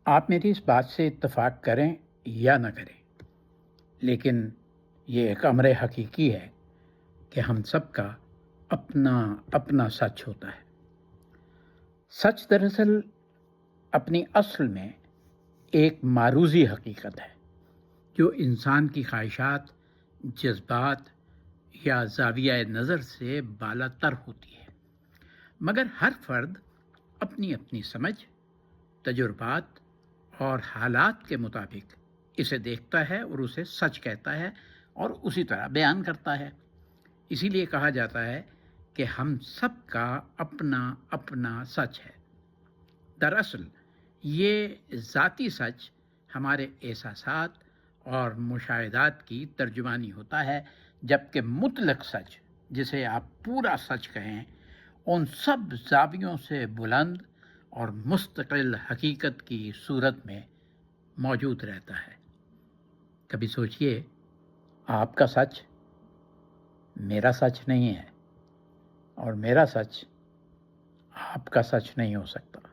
آپ میری اس بات سے اتفاق کریں یا نہ کریں، لیکن یہ ایک امر حقیقی ہے کہ ہم سب کا اپنا اپنا سچ ہوتا ہے۔ سچ دراصل اپنی اصل میں ایک معروضی حقیقت ہے جو انسان کی خواہشات، جذبات یا زاویہ نظر سے بالا تر ہوتی ہے، مگر ہر فرد اپنی اپنی سمجھ، تجربات اور حالات کے مطابق اسے دیکھتا ہے اور اسے سچ کہتا ہے اور اسی طرح بیان کرتا ہے۔ اسی لیے کہا جاتا ہے کہ ہم سب کا اپنا اپنا سچ ہے۔ دراصل یہ ذاتی سچ ہمارے احساسات اور مشاہدات کی ترجمانی ہوتا ہے، جبکہ مطلق سچ، جسے آپ پورا سچ کہیں، ان سب زاویوں سے بلند اور مستقل حقیقت کی صورت میں موجود رہتا ہے۔ کبھی سوچئے، آپ کا سچ میرا سچ نہیں ہے اور میرا سچ آپ کا سچ نہیں ہو سکتا۔